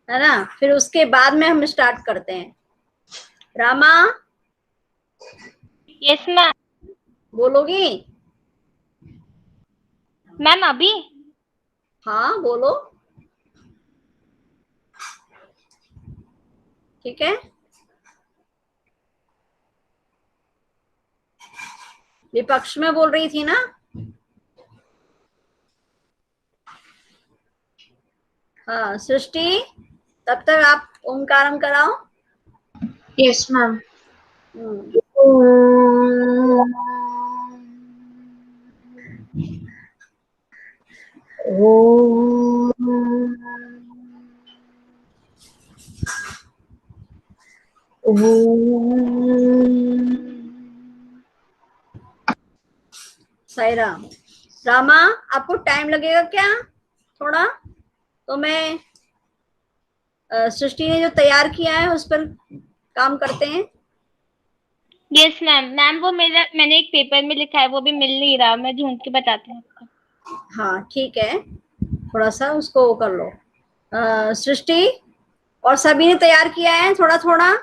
है ना। फिर उसके बाद में हम स्टार्ट करते हैं। Rama yes ma'am. बोलोगी? मैम अभी? हाँ बोलो। ठीक है, विपक्ष में बोल रही थी ना। हाँ सृष्टि, तब तक आप ओंकारम कराओ। Yes ma'am. हम्म, साई राम। रामा, आपको टाइम लगेगा क्या थोड़ा? तो मैं सृष्टि ने जो तैयार किया है उस पर काम करते हैं। Yes ma'am. मैम वो मैंने एक पेपर में लिखा है, वो भी मिल नहीं रहा, मैं ढूंढ के बताती हूँ आपको। हाँ ठीक है, थोड़ा सा उसको वो कर लो। सृष्टि और सभी ने तैयार किया है थोड़ा थोड़ा,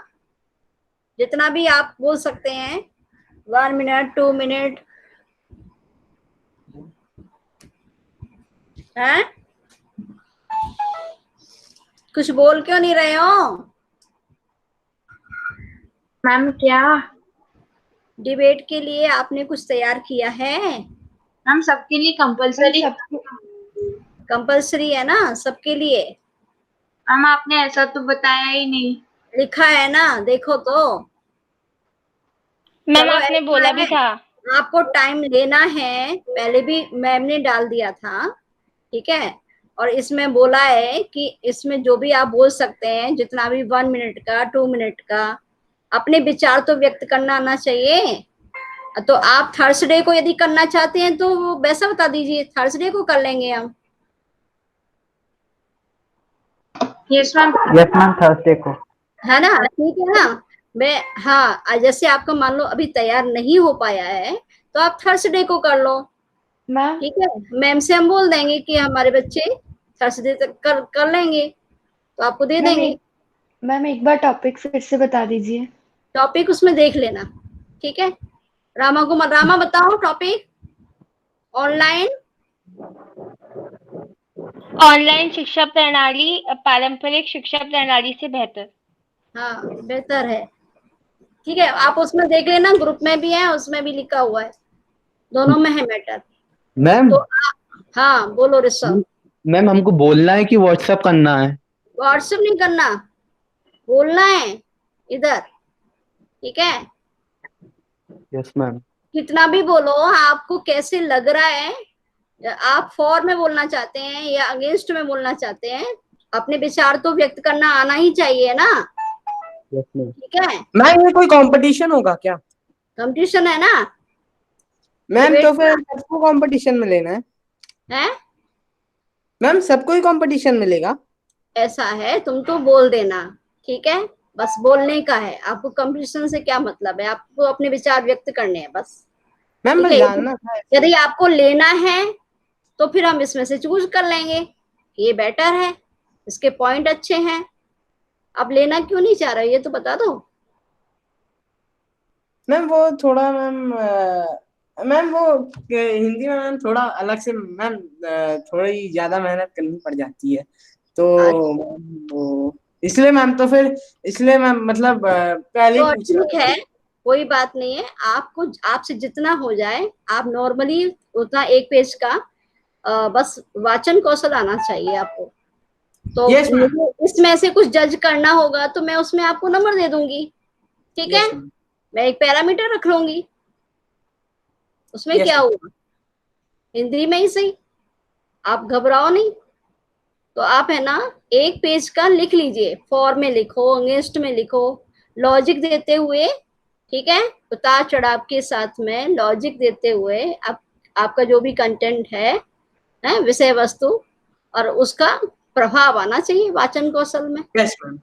जितना भी आप बोल सकते हैं। 1 मिनट 2 मिनट है। कुछ बोल क्यों नहीं रहे हो? मैम क्या? डिबेट के लिए आपने कुछ तैयार किया है? मैम सबके लिए कंपलसरी? कंपलसरी है ना सबके लिए? मैम आपने ऐसा तो बताया ही नहीं। लिखा है ना, देखो तो। मैम चलो आपने ऐसा बोला भी है, था। आपको टाइम लेना है, पहले भी मैम ने डाल दिया था। ठीक है, और इसमें बोला है कि इसमें जो भी आप बोल सकते हैं, जितना भी 1 मिनट का 2 मिनट का, अपने विचार तो व्यक्त करना आना चाहिए। तो आप थर्सडे को यदि करना चाहते हैं तो वैसा बता दीजिए, थर्सडे को कर लेंगे हम। Yes ma'am. Yes ma'am, Thursday को। है ना, ठीक है ना। मैं, हाँ, जैसे आपका मान लो अभी तैयार नहीं हो पाया है तो आप थर्सडे को कर लो। मैम ठीक है, मैम से हम बोल देंगे कि हमारे बच्चे थर्सडे तक कर लेंगे, तो आपको दे देंगे। मैम एक बार टॉपिक फिर से बता दीजिए। टॉपिक उसमें देख लेना। ठीक है, रामा बताओ टॉपिक। ऑनलाइन ऑनलाइन शिक्षा प्रणाली पारंपरिक शिक्षा प्रणाली से बेहतर। हाँ बेहतर है। ठीक है, आप उसमें देख लेना, ग्रुप में भी है, उसमें भी लिखा हुआ है, दोनों में है मैटर। मैम, तो हाँ बोलो ऋषभ। मैम हमको बोलना है कि व्हाट्सएप करना है? व्हाट्सएप नहीं करना, बोलना है इधर। ठीक है, यस मैम। कितना भी बोलो, आपको कैसे लग रहा है, आप फॉर में बोलना चाहते हैं या अगेंस्ट में बोलना चाहते हैं, अपने विचार तो व्यक्त करना आना ही चाहिए ना। Yes ma'am. ठीक है, मैम ये कोई कंपटीशन होगा क्या? कंपटीशन है ना, मैम डिबेट तो फिर सबको कंपटीशन में लेना है। है। मैम सबको ही कंपटीशन मिलेगा? ऐसा है, तुम तो बोल देना। ठीक है, बस बोलने का है, आपको कंपटीशन से क्या मतलब है, आपको अपने विचार व्यक्त करने हैं बस। मैम ठीक बस है, जानना था ऐसे। यदि आपको लेना है तो फिर हम इसमें से चूज कर लेंगे, ये बेटर है, इसके पॉइंट अच्छे हैं। आप लेना क्यों नहीं चाह रहे हो ये तो बता दो। मैम वो थोड़ा मैम वो हिंदी में मैम थोड़ा अलग से मैम थोड़ी ज्यादा मेहनत करनी पड़ जाती है तो अच्छा, मैम वो इसलिए मैम तो फिर इसलिए मैम मतलब पहले ही तो पूछ रहा ठीक था। है, कोई बात नहीं है, आपको आपसे जितना हो जाए, आप नॉर्मली उतना एक पेज का बस वाचन कौशल आना चाहिए आपको। तो यस मैम। मुझे इसमें से कुछ जज करना होगा तो मैं उसमें आपको नंबर दे दूंगी। ठीक है, यस मैम। मैं एक पैरामीटर रख लूंगी, उसमें यस क्या हुआ, हिंदी में ही सही, आप घबराओ नहीं। तो आप है ना, एक पेज का लिख लीजिए, फॉर में लिखो, अगेंस्ट में लिखो, लॉजिक देते हुए। ठीक है, उतार चढ़ाव के साथ में लॉजिक देते हुए आप, आपका जो भी कंटेंट है विषय वस्तु, और उसका प्रभाव आना चाहिए वाचन कौशल में। Yes ma'am.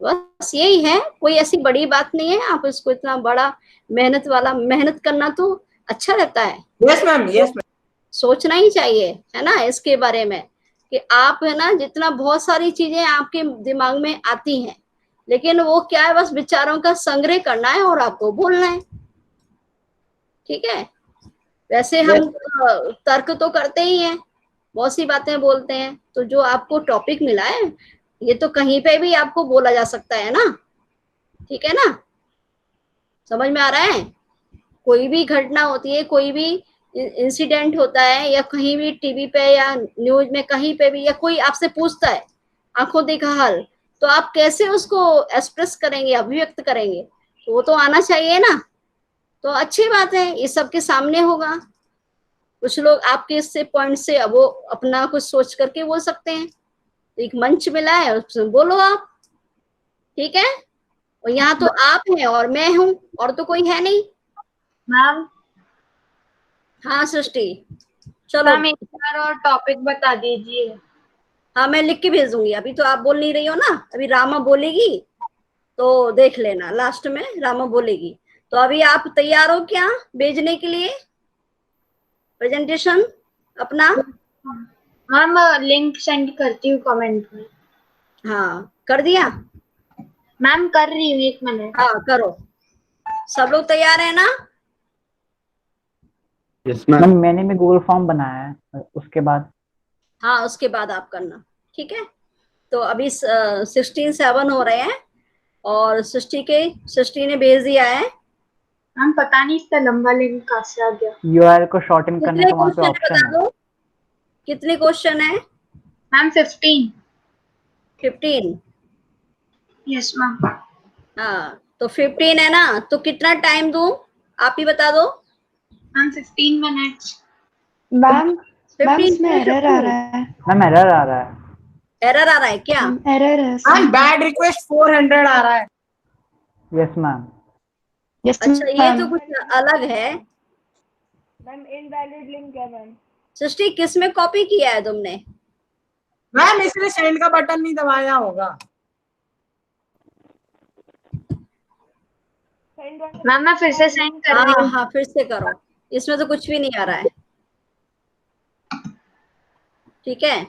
बस यही है, कोई ऐसी बड़ी बात नहीं है, आप इसको इतना बड़ा मेहनत वाला, मेहनत करना तो अच्छा रहता है, यस मैम। तो यस मैम। सोचना ही चाहिए है ना इसके बारे में, कि आप है ना जितना बहुत सारी चीजें आपके दिमाग में आती हैं, लेकिन वो क्या है, बस विचारों का संग्रह करना है और आपको बोलना है। ठीक है, वैसे हम तर्क तो करते ही हैं, बहुत सी बातें बोलते हैं, तो जो आपको टॉपिक मिला है ये तो कहीं पे भी आपको बोला जा सकता है ना। ठीक है ना, समझ में आ रहा है? कोई भी घटना होती है, कोई भी इंसिडेंट होता है, या कहीं भी टीवी पे या न्यूज में कहीं पे भी, या कोई आपसे पूछता है आंखों देखा हाल, तो आप कैसे उसको एक्सप्रेस करेंगे, अभिव्यक्त करेंगे, तो वो तो आना चाहिए ना। तो अच्छी बात है, ये सबके सामने होगा। कुछ लोग आपके इससे पॉइंट से अब वो अपना कुछ सोच करके बोल सकते हैं, तो एक मंच मिला है, उसमें बोलो आप। ठीक है, और यहाँ तो आप हैं और मैं हूँ, और तो कोई है नहीं। मैम हाँ सृष्टि, चलो। मैम एक बार और टॉपिक बता दीजिए। हाँ मैं लिख के भेजूंगी, अभी तो आप बोल नहीं रही हो ना, अभी रामा बोलेगी तो देख लेना, लास्ट में रामा बोलेगी। तो अभी आप तैयार हो क्या भेजने के लिए प्रेजेंटेशन अपना? मैम लिंक सेंड करती हूँ कमेंट में। हाँ कर दिया? मैम कर रही हूँ, 1 मिनट। हाँ करो, सब लोग तैयार है ना? Yes ma'am. मैम मैंने भी गूगल फॉर्म बनाया है, उसके बाद हाँ उसके बाद आप करना। ठीक है, तो अभी 16:07 हो रहे हैं, और सृष्टि ने भेज दिया है। मैम पता नहीं इतना लंबा लिंक कहाँ से आ गया। यूआरएल को शॉर्टन करने कितने का वहाँ पे क्वेश्चन है ऑप्शन बता है। दो, कितने क्वेश्चन है? मैम 15। 15? Yes ma'am. हाँ तो 15 है ना, तो कितना टाइम दूं, आप ही बता दो। Ma'am 15 minutes. मैम मैम 15 इसमें एरर आ रहा है। मैम एरर आ रहा है। एरर आ रहा है क्या? एरर है हाँ इसमें। बैड रिक्वेस्ट 400 आ रहा है। Yes ma'am. यस अच्छा ये तो मैम। कुछ अलग है। मैम इनवैलिड लिंक है मैम। सृष्टि किस में कॉपी किया है तुमने? मैम इसने सेंड का बटन नहीं दबाया होगा। मैम मैं फिर से सेंड कर रही हाँ हूँ। हाँ फिर से करो, इसमें तो कुछ भी नहीं आ रहा है। ठीक है,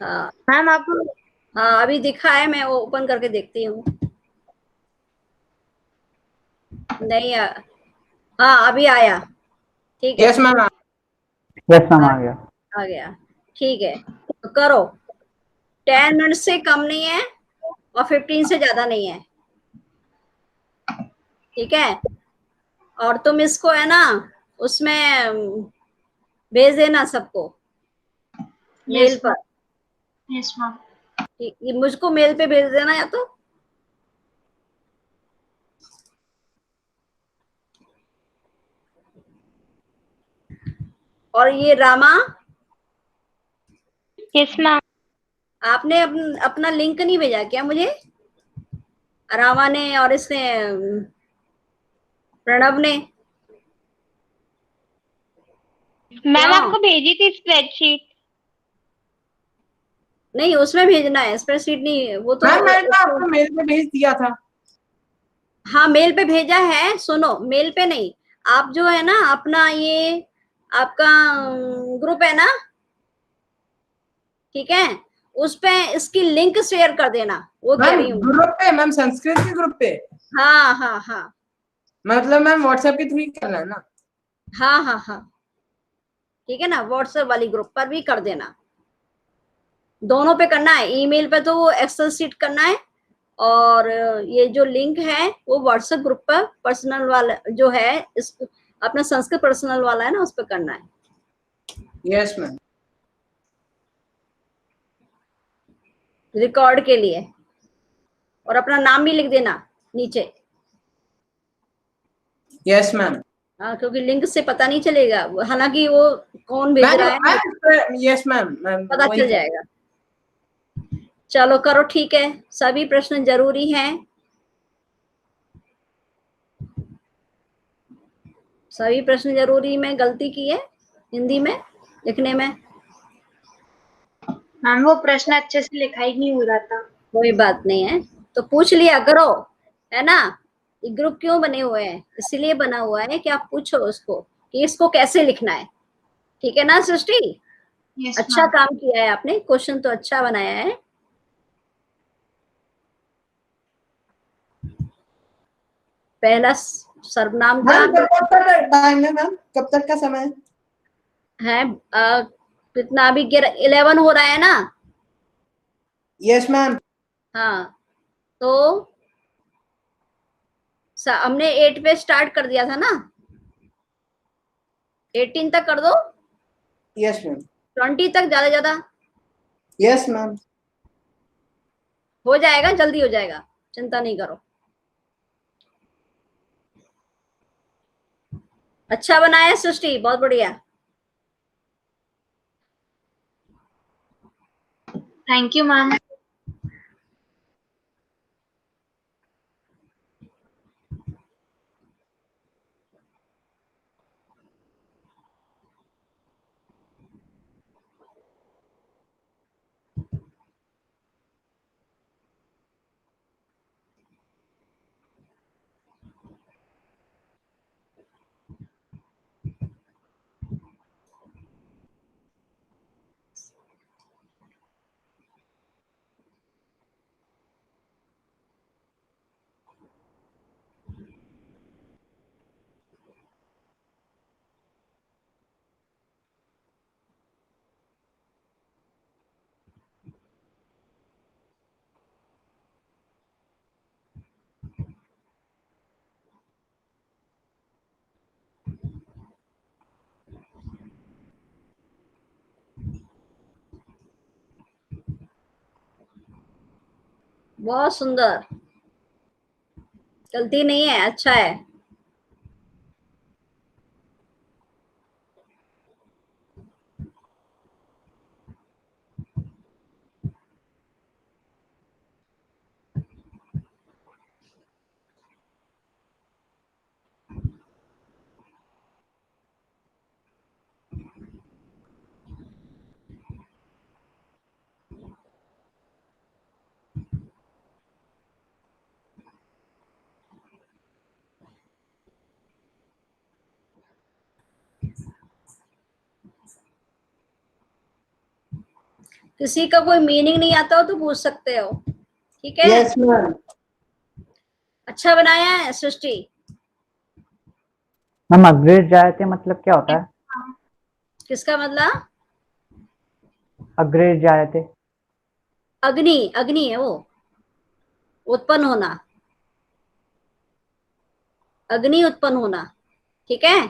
हाँ मैम आप हाँ अभी दिखा है, मैं वो ओपन करके देखती हूँ। नहीं हाँ अभी आया। ठीक है, यस मैम। यस मैम आ गया। आ गया। ठीक है, तो करो। 10 मिनट से कम नहीं है और 15 से ज्यादा नहीं है। ठीक है, और तुम इसको है ना उसमें भेज देना सबको मेल पर। Yes ma'am. ठीक, ये मुझको मेल पे भेज देना या तो। और ये रामा, यस मैम। आपने अपना लिंक नहीं भेजा क्या मुझे? रामा ने और इसने प्रणव ने। मैम क्यों? आपको भेजी थी स्प्रेडशीट। नहीं उसमें भेजना है, स्प्रेडशीट नहीं, वो तो मैम मैंने तो आपको मेल पे भेज दिया था। हाँ मेल पे भेजा है, सुनो मेल पे नहीं, आप जो है ना अपना ये आपका ग्रुप है ना, ठीक है, उस पे इसकी लिंक शेयर कर देना, वो कह मैम रही हूँ। ग्रुप पे, मैम संस्कृत के ग्रुप पे, हाँ हाँ हाँ मतलब मैम व्हाट्सएप के थ्रू ही करना है ना? हाँ हाँ हाँ ठीक है ना, व्हाट्सएप वाली ग्रुप पर भी कर देना, दोनों पे करना है। ईमेल पे तो वो एक्सेल शीट करना है, और ये जो लिंक है वो व्हाट्सएप ग्रुप पर पर्सनल वाला जो है, इस अपना संस्कृत पर्सनल वाला है ना, उस पर करना है। Yes ma'am. रिकॉर्ड के लिए, और अपना नाम भी लिख देना नीचे। Yes ma'am. हाँ क्योंकि लिंक से पता नहीं चलेगा, हालांकि वो कौन भेज रहा है मैम यस मैम, मैम पता चल जाएगा। चलो करो, ठीक है, सभी प्रश्न जरूरी हैं, सभी प्रश्न जरूरी में गलती की है हिंदी में लिखने में। मैम वो प्रश्न अच्छे से लिखा ही नहीं हो रहा था। कोई बात नहीं है, तो पूछ लिया करो, है ना। ये ग्रुप क्यों बने हुए हैं, इसीलिए बना हुआ है कि आप पूछो उसको कि इसको कैसे लिखना है। ठीक है ना सृष्टि? यस अच्छा मैम। काम किया है आपने, क्वेश्चन तो अच्छा बनाया है। पहला सर्वनाम क्या मैम कब तक टाइम है मैम, कब तक का समय है? कितना अभी 11 हो रहा है ना? Yes ma'am. हाँ, तो हमने 8 पे स्टार्ट कर दिया था ना, 18 तक कर दो, यस मैम। 20 तक ज्यादा ज्यादा यस मैम। हो जाएगा, जल्दी हो जाएगा, चिंता नहीं करो। अच्छा बनाया सृष्टि, बहुत बढ़िया। Thank you ma'am. बहुत सुंदर, गलती नहीं है, अच्छा है। किसी का कोई मीनिंग नहीं आता हो तो पूछ सकते हो, ठीक है। Yes ma'am. अच्छा बनाया है सृष्टि। मैम अग्रेज जायते मतलब क्या होता है? किसका मतलब? अग्रेज जायते। अग्नि, अग्नि है वो, उत्पन्न होना, अग्नि उत्पन्न होना, ठीक है।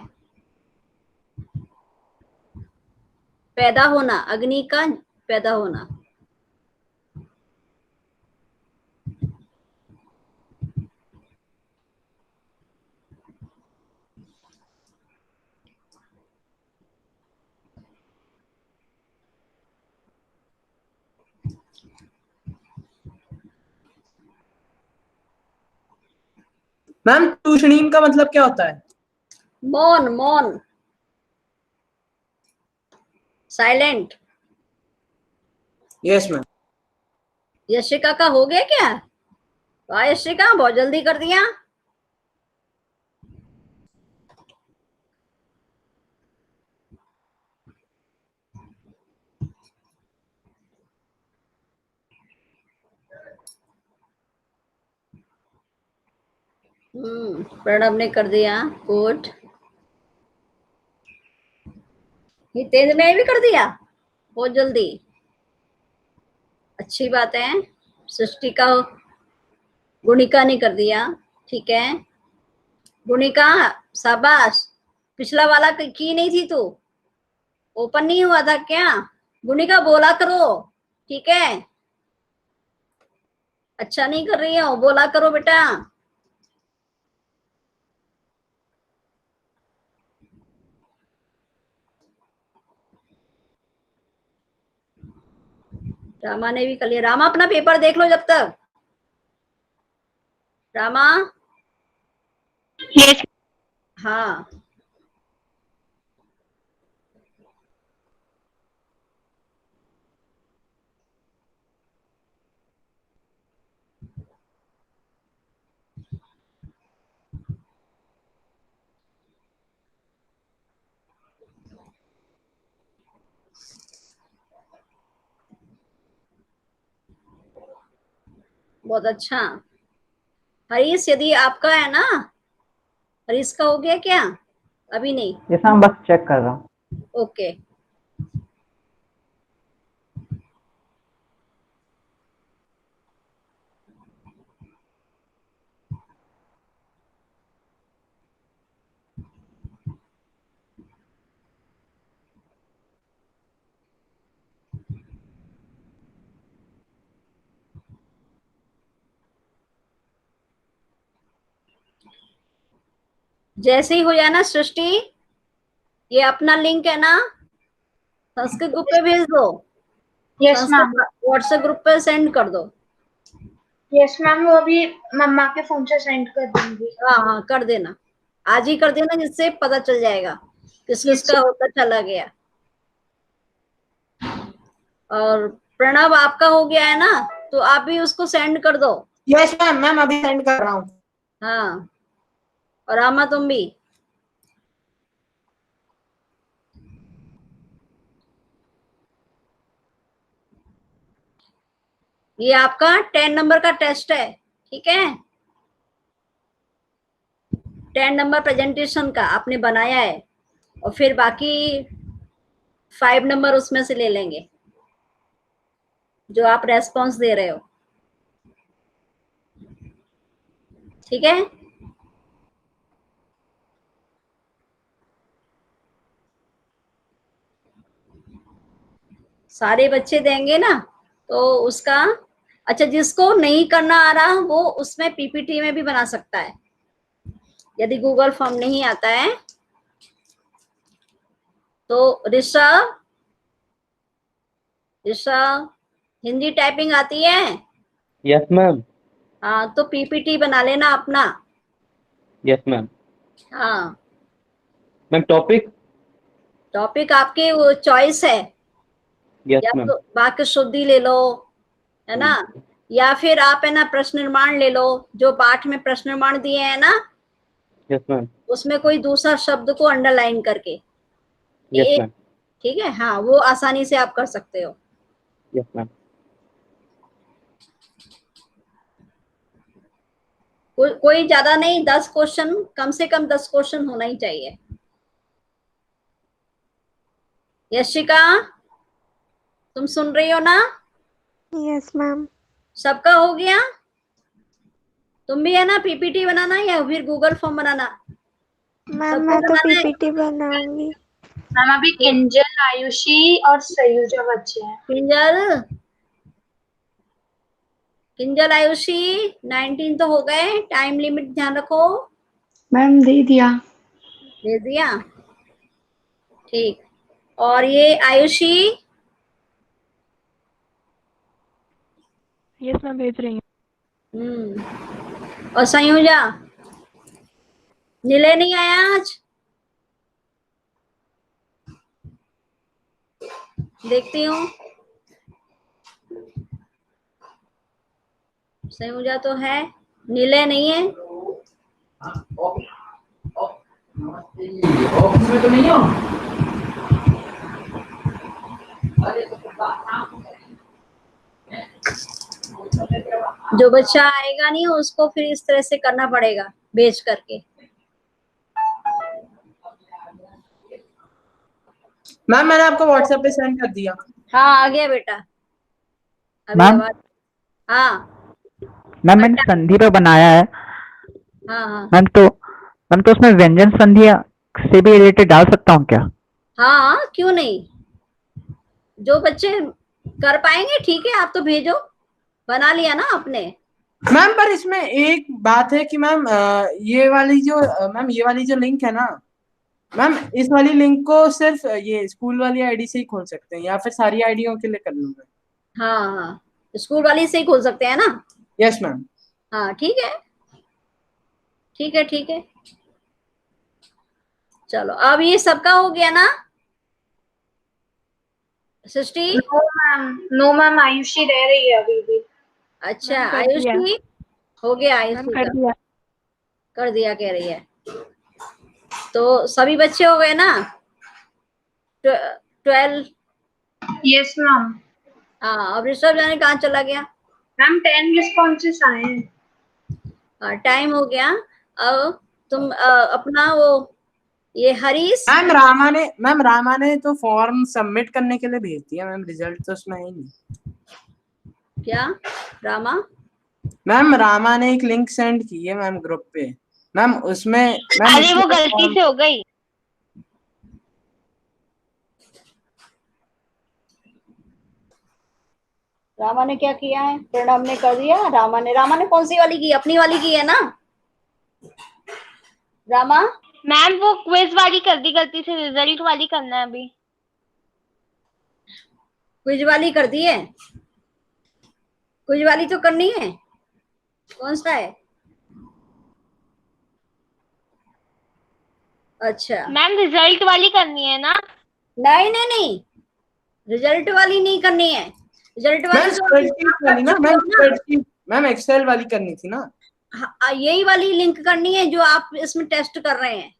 पैदा होना, अग्नि का पैदा होना। मैम तूषणीम का मतलब क्या होता है? मौन, मौन, साइलेंट। Yes ma'am. यशिका का हो गया क्या? वाह यशिका, बहुत जल्दी कर दिया। प्रणव ने कर दिया, गुड। हितेंद्र ने भी कर दिया, बहुत जल्दी, अच्छी बात है। सृष्टि का, गुणिका ने कर दिया, ठीक है। गुणिका, शाबाश। पिछला वाला की नहीं थी तू, ओपन नहीं हुआ था क्या? गुणिका बोला करो, ठीक है। अच्छा नहीं कर रही हो, बोला करो बेटा। रामा ने भी कर लिया। रामा अपना पेपर देख लो जब तक। रामा, यस। हाँ, बहुत अच्छा। हरीश, यदि आपका है ना, हरीश का हो गया क्या? अभी नहीं। यस मैम, बस चेक कर रहा हूँ। ओके। जैसे ही हो जाए ना सृष्टि, ये अपना लिंक है ना, संस्कृत ग्रुप पे भेज दो। Yes ma'am. Sanskrit WhatsApp group पे सेंड कर दो। यस मैम, वो अभी मम्मा के फोन से सेंड कर दूंगी। हाँ हाँ, कर देना, आज ही कर देना, जिससे पता चल जाएगा किस किस Yes, का होता चला गया। और प्रणव, आपका हो गया है ना, तो आप भी उसको सेंड कर दो। यस मैम, मैम अभी सेंड कर रहा हूँ। हाँ, और आमा तुम भी। ये आपका 10 नंबर का टेस्ट है, ठीक है? 10 नंबर प्रेजेंटेशन का आपने बनाया है, और फिर बाकी 5 नंबर उसमें से ले लेंगे जो आप रेस्पॉन्स दे रहे हो, ठीक है? सारे बच्चे देंगे ना, तो उसका अच्छा, जिसको नहीं करना आ रहा वो उसमें पीपीटी में भी बना सकता है। यदि गूगल फॉर्म नहीं आता है तो ऋषभ, ऋषभ हिंदी टाइपिंग आती है? Yes ma'am. हाँ, तो पीपीटी बना लेना अपना। Yes ma'am. हाँ, मैम टॉपिक? टॉपिक आपके वो चॉइस है, यस या मैम। तो वाक्य शुद्धि ले लो, है ना, या फिर आप है ना प्रश्न निर्माण ले लो, जो पाठ में प्रश्न निर्माण दिए हैं ना, यस मैम। उसमें कोई दूसरा शब्द को अंडरलाइन करके यस एक, मैम। ठीक है? हाँ, वो आसानी से आप कर सकते हो। Yes ma'am. कोई ज्यादा नहीं, 10 क्वेश्चन, कम से कम 10 क्वेश्चन होना ही चाहिए। यशिका, तुम सुन रही हो ना? Yes ma'am. सबका हो गया? तुम भी है ना पीपीटी बनाना या फिर गूगल फॉर्म बनाना? मैम सबको मैं तो बनाना है? पीपीटी बनाऊंगी। मैम अभी किंजल, आयुषी और सयुजा बच्चे हैं। किंजल, किंजल आयुषी 19 तो हो गए, टाइम लिमिट ध्यान रखो। मैम दे दिया। दे दिया, ठीक। और ये आयुषी, यस मैम भेज रही हूँ। और संयुजा, निलय नहीं आया आज? देखती हूँ, संयुजा तो है, निलय नहीं है। ऑफिस में तो नहीं हो? जो बच्चा आएगा नहीं उसको फिर इस तरह से करना पड़ेगा, भेज करके। मैम मैंने आपको व्हाट्सएप पे सेंड कर दिया। हाँ, आ गया बेटा, अभी मैम? आवाज। हाँ मैम मैंने संधि पे बनाया है। हाँ हाँ मैम तो उसमें व्यंजन संधियां से भी रिलेटेड डाल सकता हूँ क्या? हाँ, क्यों नहीं? जो बच्चे कर पाएंगे ठीक है, आप तो भेजो, बना लिया ना आपने। मैम पर इसमें एक बात है कि मैम ये वाली जो मैम ये वाली जो लिंक है ना मैम, इस वाली लिंक को सिर्फ ये स्कूल वाली आईडी से ही खोल सकते हैं या फिर सारी आईडियों के लिए कर लूंगा? हाँ हाँ, स्कूल वाली से ही खोल सकते हैं ना। Yes ma'am. हाँ, ठीक है, ठीक है, ठीक है। चलो, अब ये सबका हो गया ना सृष्टि? नो मैम, आयुषी रह रही है अभी भी। अच्छा, मैम कर दिया। आयुषी हो गया, मैम आयुषी कर का दिया। कर दिया कह रही है। तो सभी बच्चे हो गए ना? 12। Yes ma'am. हाँ, अब ऋषभ जाने कहाँ चला गया? मैम 10 रिस्पॉन्सेस आए हैं। टाइम हो गया। अब तुम अपना वो ये हरीश। मैम रामा ने तो फॉर्म सबमिट करने के लिए भेज दिया मैम, रिजल्ट तो उसमें है नहीं। क्या रामा? मैम रामा ने एक लिंक सेंड की है मैम ग्रुप पे मैम, उसमें मैम अरे वो गलती से हो गई। रामा ने क्या किया है? प्रणव ने कर दिया। रामा ने कौन सी वाली की? अपनी वाली की है ना रामा? मैम वो क्विज वाली कर दी गलती से, रिजल्ट वाली करना है अभी। क्विज वाली कर दी है? क्विज वाली तो करनी है। कौन सा है? अच्छा मैम रिजल्ट वाली करनी है ना? नहीं नहीं नहीं, रिजल्ट वाली नहीं करनी है। रिजल्ट वाली मैम तो स्प्रेडशीट वाली ना मैम, स्प्रेडशीट मैम एक्सेल वाली करनी थी ना। यही वाली लिंक करनी है जो आप इसमें टेस्ट कर रहे हैं।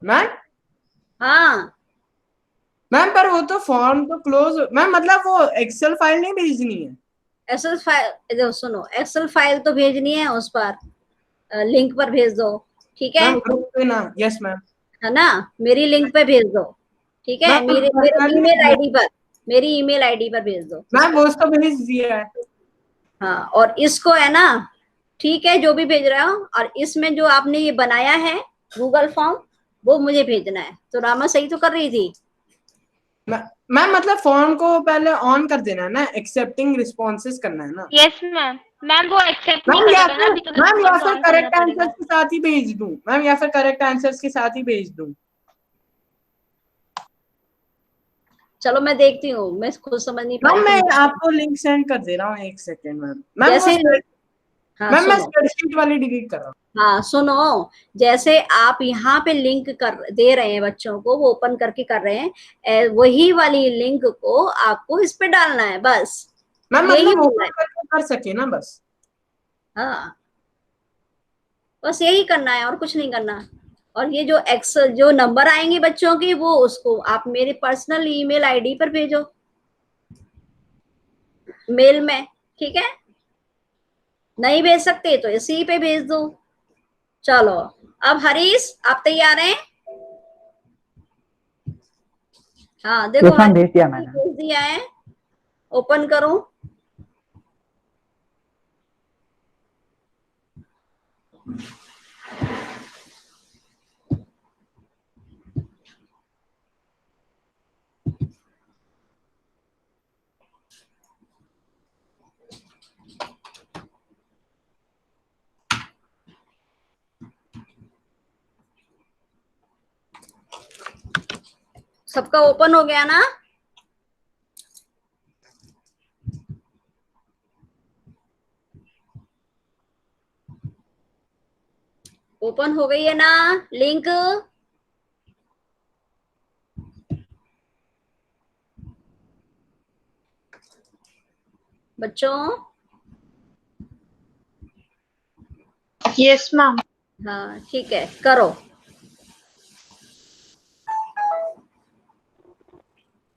मैम हाँ मैम पर वो तो फॉर्म तो क्लोज मैम, मतलब वो एक्सेल फाइल नहीं भेजनी है। एक्सेल फाइल सुनो, एक्सेल फाइल तो भेजनी है, उस पर लिंक पर भेज दो। ठीक है मैम ग्रुप पे ना, यस मैम। है ना? मेरी लिंक पे भेज दो। ठीक है, मैम मेरे मेरे पर्सनली ईमेल आईडी पर, मेरी ईमेल आईडी पर भेज दो। मैम वो उसको भेज दिया है। हाँ, और इसको है ना, ठीक है, जो भी भेज रहा हो, और इसमें जो आपने ये बनाया है गूगल फॉर्म, वो मुझे भेजना है। तो रामा सही तो कर रही थी। मैम मतलब फॉर्म को पहले ऑन कर देना है ना, एक्सेप्टिंग रिस्पॉन्सेस करना है ना। Yes ma'am. मैम वो एक्सेप्ट नहीं मैम या करेगा ना, फिर अभी तो मैम या रिस्पॉन्स फिर ऑन करना करेक्ट पड़ेगा। आंसर्स के साथ ही भेज दूं मैम, या फिर करेक्ट आंसर्स के साथ ही भेज दूं। चलो मैं देखती हूँ, मैं खुद समझ नहीं पा मैम मैं रही थी। आपको लिंक सेंड कर दे रहा हूँ, एक सेकेंड मैम। मैम वो जैसे हाँ मैम मैं सुनो, स्प्रेडशीट वाली डिलीट कर रहा हूँ। हाँ सुनो, जैसे आप यहाँ पे लिंक कर दे रहे हैं बच्चों को, वो ओपन करके कर रहे हैं, वही वाली लिंक को आपको इस पे डालना है, बस मैम यही मतलब बोलना ओपन है। करके कर सके ना बस। हाँ, बस यही करना है और कुछ नहीं करना। और ये जो एक्सेल जो नंबर आएंगे बच्चों के, वो उसको आप मेरे पर्सनल ईमेल आईडी पर भेजो, मेल में। ठीक है, नहीं भेज सकते तो इसी पे भेज दो। चलो, अब हरीश आप तैयार हैं? हाँ देखो, यस मैम, हरीश भेज दिया ने मैंने। भेज दिया है। ओपन करो। सबका ओपन हो गया ना? ओपन हो गई है ना लिंक? बच्चों, यस मैम। हाँ ठीक है, करो।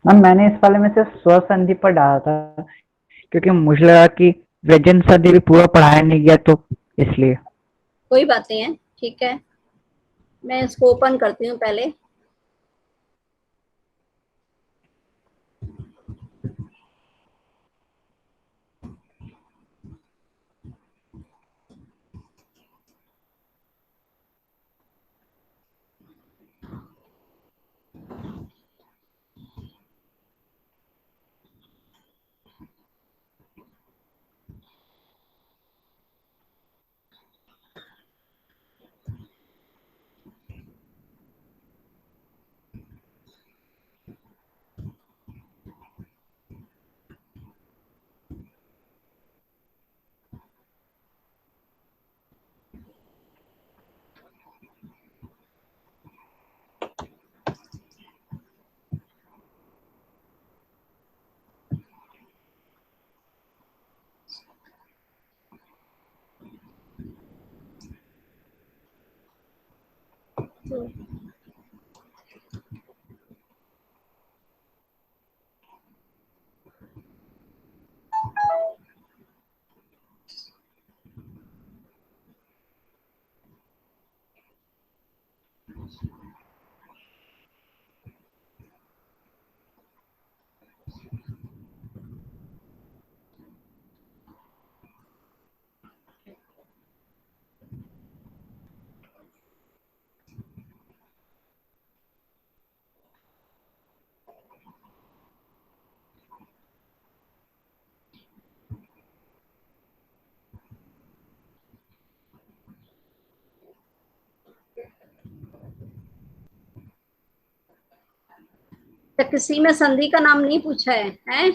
मैम मैंने इस वाले में से स्वर संधि पर डाला था, क्योंकि मुझे लगा कि व्यंजन संधि भी पूरा पढ़ाया नहीं गया, तो इसलिए। कोई बात नहीं है, ठीक है, मैं इसको ओपन करती हूँ पहले। तो किसी में संधि का नाम नहीं पूछा है, हैं?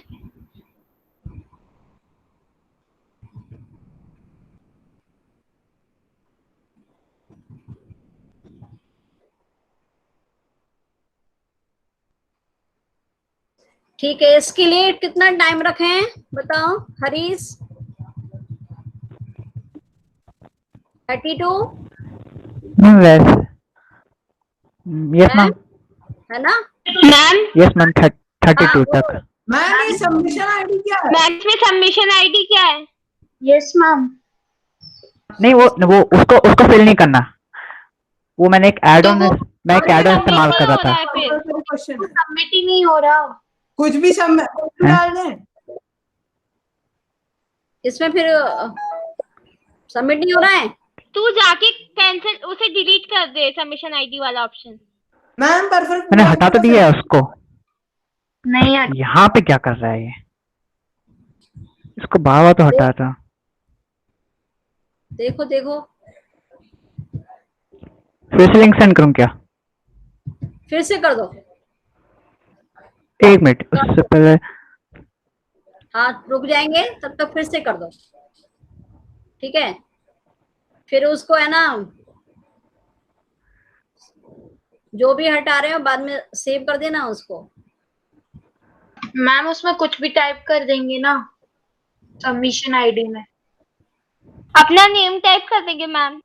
ठीक है, इसके लिए कितना टाइम रखें बताओ हरीश? 32 वैसे यस मैम, है ना? मैम यस मैम 32 हाँ, तक। मैम ये सबमिशन आईडी क्या है? मैम इसमें सबमिशन आईडी क्या है? Yes ma'am. नहीं वो उसको उसको फिल नहीं करना, वो मैंने एक ऐड तो ऑन, वो मैं एक ऐड ऑन इस्तेमाल कर रहा था। क्वेश्चन सबमिट ही नहीं हो रहा। कुछ भी सबमिट डाल दें। इसमें फिर सबमिट नहीं हो रहा है। तू जाके कैंसिल उसे डिलीट कर दे सबमिशन आईडी वाला ऑप्शन। मैम परफेक्ट मैंने हटा तो दिया है उसको। नहीं यार, यहाँ पे क्या कर रहा है ये? इसको बार बार तो हटा था। देखो देखो, फिर से लिंक सेंड करूँ क्या? फिर से कर दो। एक मिनट, उससे पहले हाँ, रुक जाएंगे तब तक फिर से कर दो, ठीक है? फिर उसको है ना, जो भी हटा रहे हो बाद में सेव कर देना उसको। मैम उसमें कुछ भी टाइप कर देंगे ना सबमिशन आईडी में। अपना नेम टाइप कर देंगे मैम।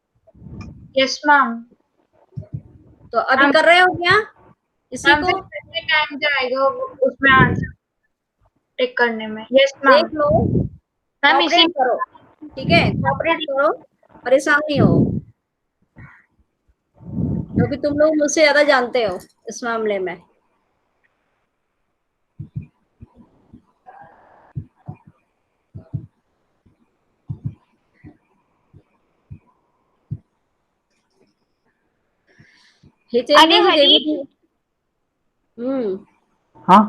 Yes ma'am. तो अभी कर रहे हो क्या इसी मैम को? फिर टाइम जाएगा उसमें आंसर टिक करने में। Yes ma'am. देख लो, मैम इसी कोऑपरेट करो, ठीक है? कोऑपरेट करो, परेशान नहीं हो, क्योंकि तुम लोग मुझसे ज्यादा जानते हो इस मामले में। अरे हितेंद्र देवी हरीश, जी। हाँ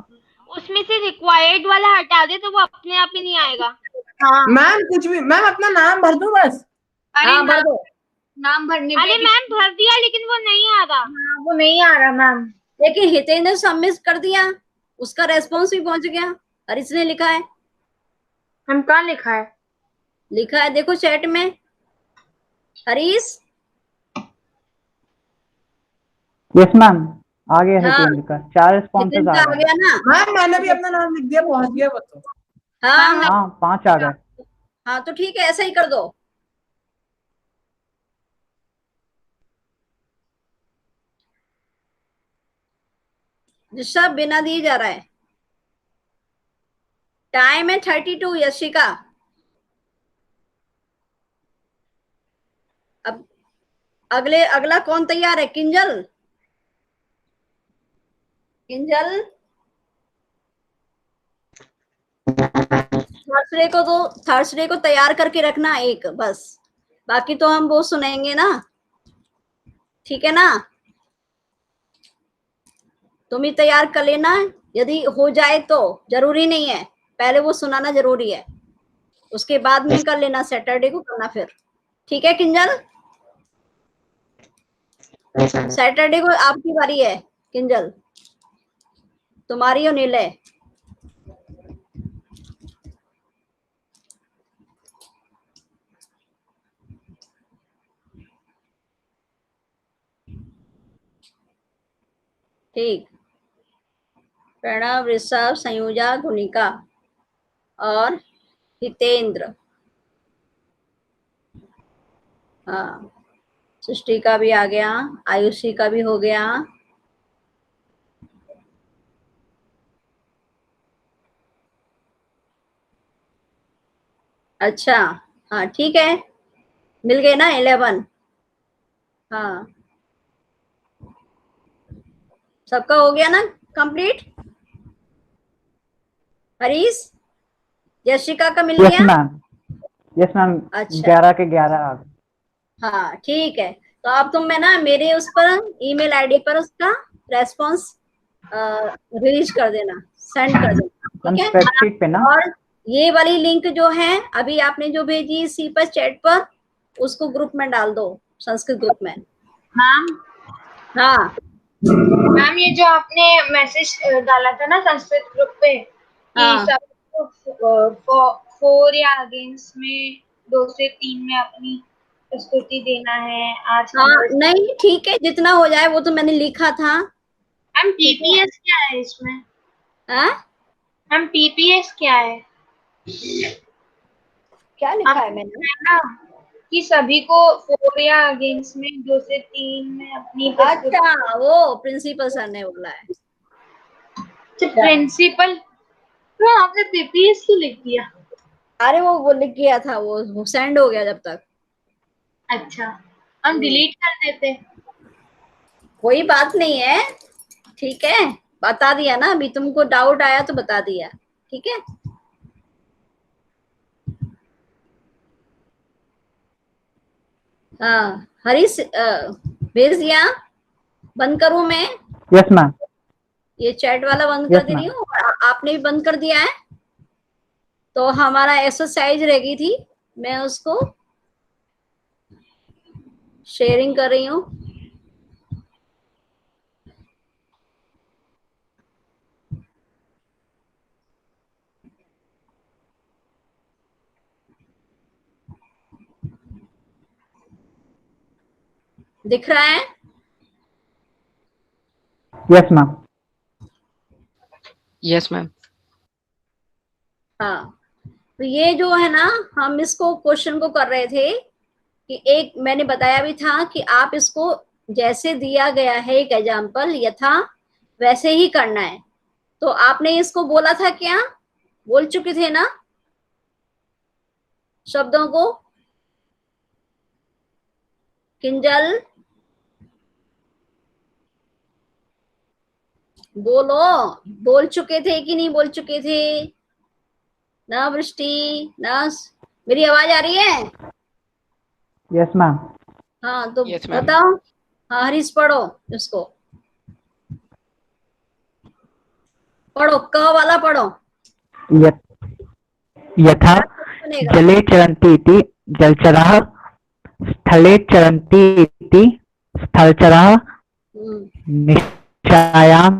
उसमें से रिक्वायर्ड वाला हटा दे तो वो अपने आप ही नहीं आएगा। हाँ मैम कुछ भी, मैम अपना नाम भर दो बस। अरे हाँ, भर नाम, दो। नाम भरने पे अरे भी- मैम भर दिया लेकिन वो नहीं आ रहा। हाँ, वो नहीं आ रहा मैम। देखिए हितेंद्र सबमिट कर दिया, उसका रेस्पॉन्स भी पहुंच गया। हरीश ने लिखा है, हम कहाँ लिखा है? लिखा है देखो चैट में, हरीश। यस मैम, आ गया है हाँ, हितेंद्र का 4 रिस्पॉन्सेज हितेंद्र आ आ गए। गया ना? मैम मैंने भी अपना नाम लिख दिया, पहुंच गया वो तो। हाँ हाँ, हाँ 5 आ गए। हाँ तो ठीक है, ऐसा ही कर दो। ऋषभ बिना दिए जा रहा है। टाइम है 32 यशिका। अब अगला कौन तैयार है? किंजल, किंजल थर्सडे को तैयार करके रखना एक बस, बाकी तो हम वो सुनेंगे ना, ठीक है ना? तुम ही तैयार कर लेना, यदि हो जाए तो, जरूरी नहीं है, पहले वो सुनाना जरूरी है, उसके बाद में कर लेना, सैटरडे को करना फिर, ठीक है किंजल? सैटरडे को आपकी बारी है किंजल, तुम्हारी और नीलय। ठीक, प्रणव, ऋषभ, संयुजा, गुनिका और हितेंद्र। हाँ, सृष्टि का भी आ गया, आयुषी का भी हो गया। अच्छा, हाँ ठीक है, मिल गए ना 11। हाँ सबका हो गया ना कंप्लीट? हरीश, यशिका का मिल यस गया? मैम, यस मैम, अच्छा 11 के 11 आ गए। हाँ ठीक है, तो अब तुम मैं ना मेरे उस पर ईमेल आईडी पर उसका रेस्पॉन्स रिलीज कर देना, सेंड कर देना, मैम ठीक है? स्प्रेडशीट पे ना? और ये वाली लिंक जो है अभी आपने जो भेजी इसी पर चैट पर, उसको ग्रुप में डाल दो, संस्कृत ग्रुप में। मैम हाँ मैम ये जो आपने मैसेज डाला था ना संस्कृत ग्रुप पे कि हाँ सबको 4 या अगेंस्ट में 2 से 3 में अपनी प्रस्तुति देना है आज हाँ, conversation। नहीं ठीक है, जितना हो जाए वो तो मैंने लिखा था। मैम टीपीएस क्या है इसमें? हाँ मैम टीपीएस क्या है? क्या लिखा आप है मैंने? है ना कि सभी को 4 या अगेंस्ट में 2 से 3 में अपनी प्रस्तुति। अच्छा, वो प्रिंसिपल सर ने बोला है। प्रिंसिपल तो आपने पीपीएस क्यों लिख दिया? अरे वो लिख गया था, वो सेंड हो गया जब तक। अच्छा, हम डिलीट कर देते। कोई बात नहीं है, ठीक है, बता दिया ना, अभी तुमको डाउट आया तो बता दिया, ठीक है? हाँ हरीश, भेज दिया? बंद करूं मैं? यस मैम, ये चैट वाला बंद कर यस दे रही मैम। हूँ, और आपने भी बंद कर दिया है, तो हमारा एक्सरसाइज रह गई थी, मैं उसको शेयरिंग कर रही हूँ। दिख रहा है? Yes ma'am. Yes ma'am. हाँ, तो ये जो है ना, हम इसको क्वेश्चन को कर रहे थे कि एक मैंने बताया भी था कि आप इसको जैसे दिया गया है एक एग्जाम्पल यथा वैसे ही करना है। तो आपने इसको बोला था क्या? बोल चुके थे ना शब्दों को? किंजल बोलो, बोल चुके थे कि नहीं बोल चुके थे? ना वृष्टि, ना मेरी आवाज आ रही है? Yes ma'am. हाँ तो Yes, ma'am. बताओ। हाँ हरीश पढ़ो इसको, पढ़ो, क वाला पढ़ो। यथा सुनेगा। जले चरन्ति इति जलचराः, स्थले चरन्ति इति स्थलचराः, निशायां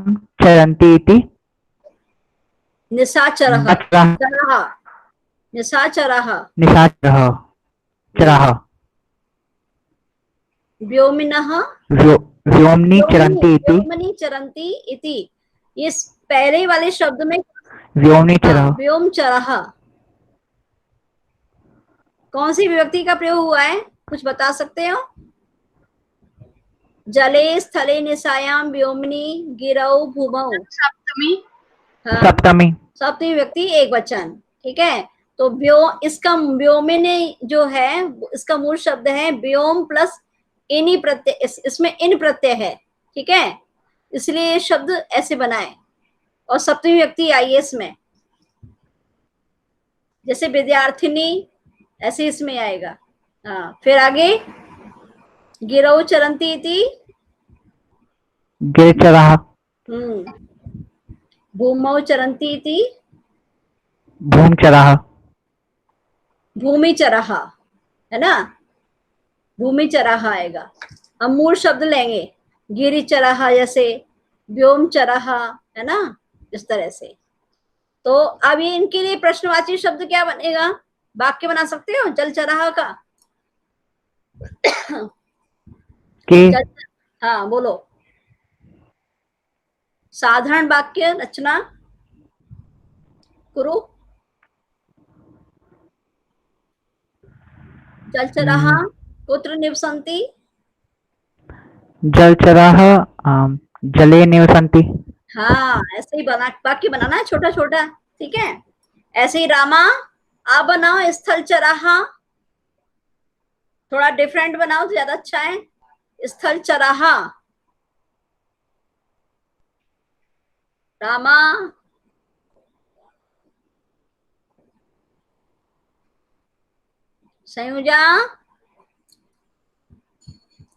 चरन्ति इति निशाचरः, नचराः, चरः, निशाचरः, निशाचरः, चराः, व्योमिनः, व्योम्नि चरन्ति इति, व्योमनि चरन्ति इति। इस पहले वाले शब्द में व्योम्नि चरः। व्योमचरः कौन सी विभक्ति का प्रयोग हुआ है, कुछ बता सकते हो? जले स्थले निशायां व्योमनि गिरौ भूमौ। सप्तमी। हाँ, सप्तमी। सप्तमी व्यक्ति एक वचन, ठीक है? तो इसका व्योमिनी जो है इसका मूल शब्द है व्योम प्लस इनी प्रत्यय, इसमें इन प्रत्यय है, ठीक है? इसलिए ये शब्द ऐसे बना है, और सप्तमी व्यक्ति आई है इसमें, जैसे विद्यार्थिनी ऐसे इसमें आएगा। हाँ, फिर आगे गिरौ चरन्ति इति, गिरचराः, भूमौ चरन्ति इति, भूमचराः, भूमिचरः, है ना? भूमिचरः आएगा। हम मूल शब्द लेंगे, गिरिचरः जैसे, व्योमचरः, है ना? इस तरह से। तो अब ये इनके लिए प्रश्नवाची शब्द क्या बनेगा? वाक्य बना सकते हो जलचरः का? हाँ बोलो, साधारण वाक्य रचना करो। जलचरः कुत्र निवसन्ति? जलचराः जले निवसन्ति। हाँ, ऐसे ही वाक्य बनाना है छोटा छोटा, ठीक है? ऐसे ही रामा, आप बनाओ स्थलचरः, थोड़ा डिफरेंट बनाओ तो ज्यादा अच्छा है। स्थलचरः, रामा, संयुजा,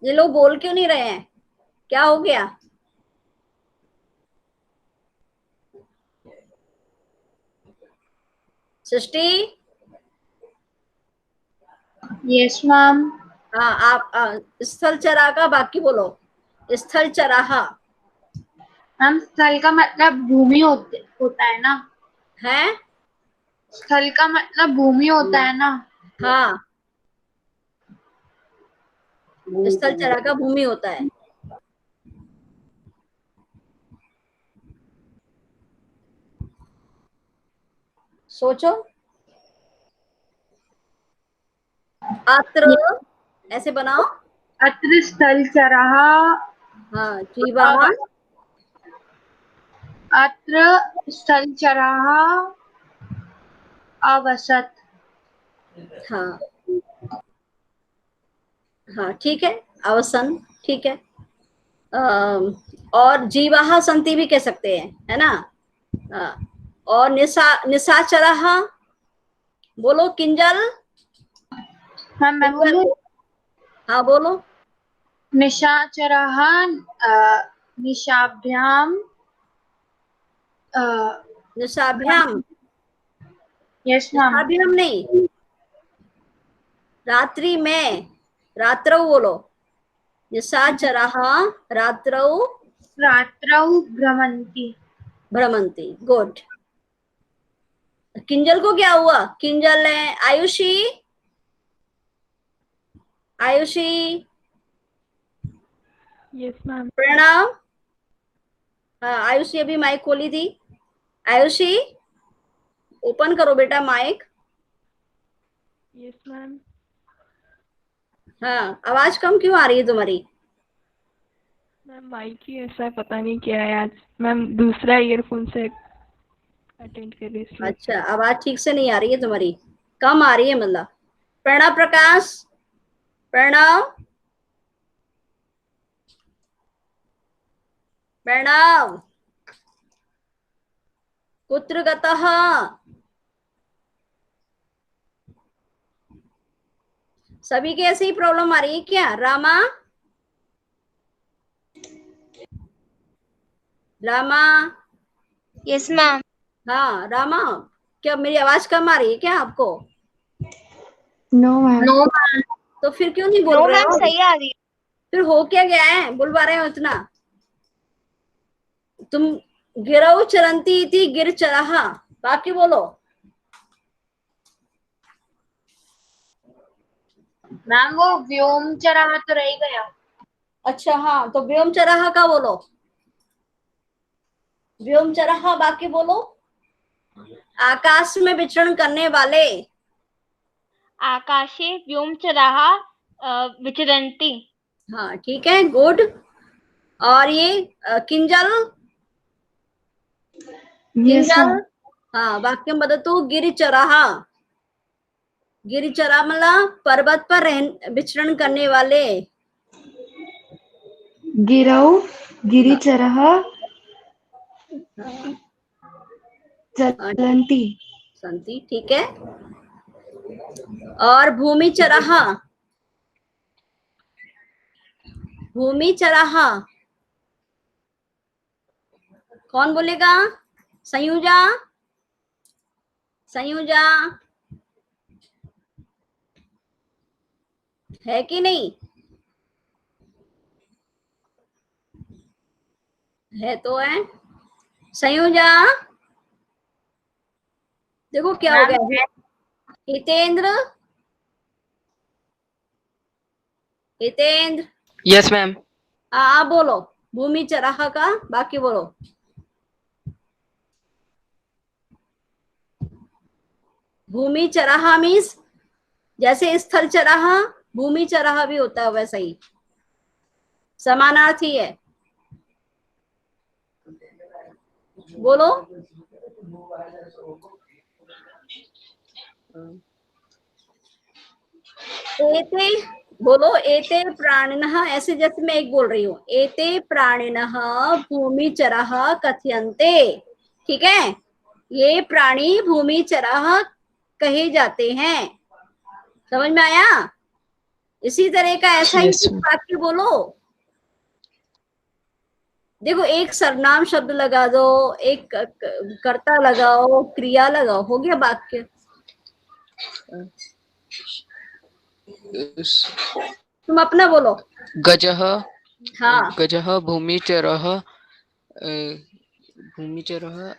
ये लोग बोल क्यों नहीं रहे हैं? क्या हो गया? सृष्टि, यस मैम। हाँ आप स्थल चरा का बाकी बोलो। स्थल चराहा मैम स्थल का मतलब भूमि होता है ना। है। स्थल का मतलब भूमि होता है ना। हाँ, स्थल चरा का भूमि होता है। सोचो। अत्र, ऐसे बनाओ। अत्र स्थल चराः। हाँ, जीवाः। अत्र स्थल चराः अवसत। हाँ हाँ, ठीक है। अवसन, ठीक है। और जीवाः संति भी कह सकते हैं, है ना। और निशाचरः, बोलो किंजल। हाँ मैं बोलूं। हाँ बोलो। निशाचरः निशाभ्याम निशाभ्याम, यस मैम। निशाभ्याम नहीं, रात्रि में, रात्रौ बोलो। निशाचरः रात्रौ रात्रौ भ्रमन्ति। भ्रमन्ति, गुड। किंजल को क्या हुआ? किंजल है। Ayushi, Ayushi, Yes, ma'am. प्रणव। हाँ, आयुषी अभी माइक खोली थी। आयुषी, ओपन करो बेटा माइक। Yes, ma'am. हाँ, आवाज कम क्यों आ रही है तुम्हारी? मैम माइक ही ऐसा है, पता नहीं क्या है आज। मैम दूसरा ईयरफोन से अटेंड कर रही इसलिए। अच्छा, आवाज ठीक से नहीं आ रही है तुम्हारी, कम आ रही है मतलब। प्रणव प्रकाश, प्रणव, प्रणव, कुत्र गतः? सभी के ऐसे ही प्रॉब्लम आ रही है क्या? रामा, रामा। Yes ma'am. हाँ रामा, क्या मेरी आवाज कम आ रही है क्या आपको? No ma'am. नो तो फिर क्यों नहीं बोल नो रहे मैम, हो? सही आ रही है। फिर हो क्या गया है, बुलवा रहे हो इतना? तुम गिरऊ चरंती थी, गिर चरहा, बाकी बोलो। मैम वो व्योम चराः तो रह गया। अच्छा हाँ, तो व्योम चरहा का बोलो। व्योम चरहा, बाकी बोलो। आकाश में विचरण करने वाले। आकाशे व्योमचराः विचरन्ति। हाँ ठीक है, गुड। और ये किंजल, यस किंजल। मैम। हाँ, वाक्यम वदतु गिरिचरहा। गिरिचरा मतलब पर्वत पर विचरण करने वाले। गिरौ गिरिचरः हाँ, चलन्ति। संति, ठीक है। और भूमि चरहा, भूमि चरहा, कौन बोलेगा? संयुजा, संयुजा, है कि नहीं? है तो है। संयुजा, देखो क्या हो मैम गया। हितेंद्र, हितेंद्र। Yes ma'am. आप बोलो भूमि चराहा का, बाकी बोलो। भूमि चराहा मीन्स जैसे स्थल चराहा, भूमि चराहा भी होता है वैसा ही, समानार्थी है। बोलो। एते, बोलो एते प्राणिनः, ऐसे जैसे मैं एक बोल रही हूँ, एते प्राणिनः भूमिचरः कथयन्ते। ठीक है, ये प्राणी भूमिचरः कहे जाते हैं। समझ में आया? इसी तरह का ऐसा ही Yes, कुछ ma'am. वाक्य बोलो। देखो, एक सर्वनाम शब्द लगा दो, एक कर्ता लगाओ, क्रिया लगाओ, हो गया वाक्य। तुम अपना बोलो। गजः हाँ, गजः भूमिचरः भूमिचरः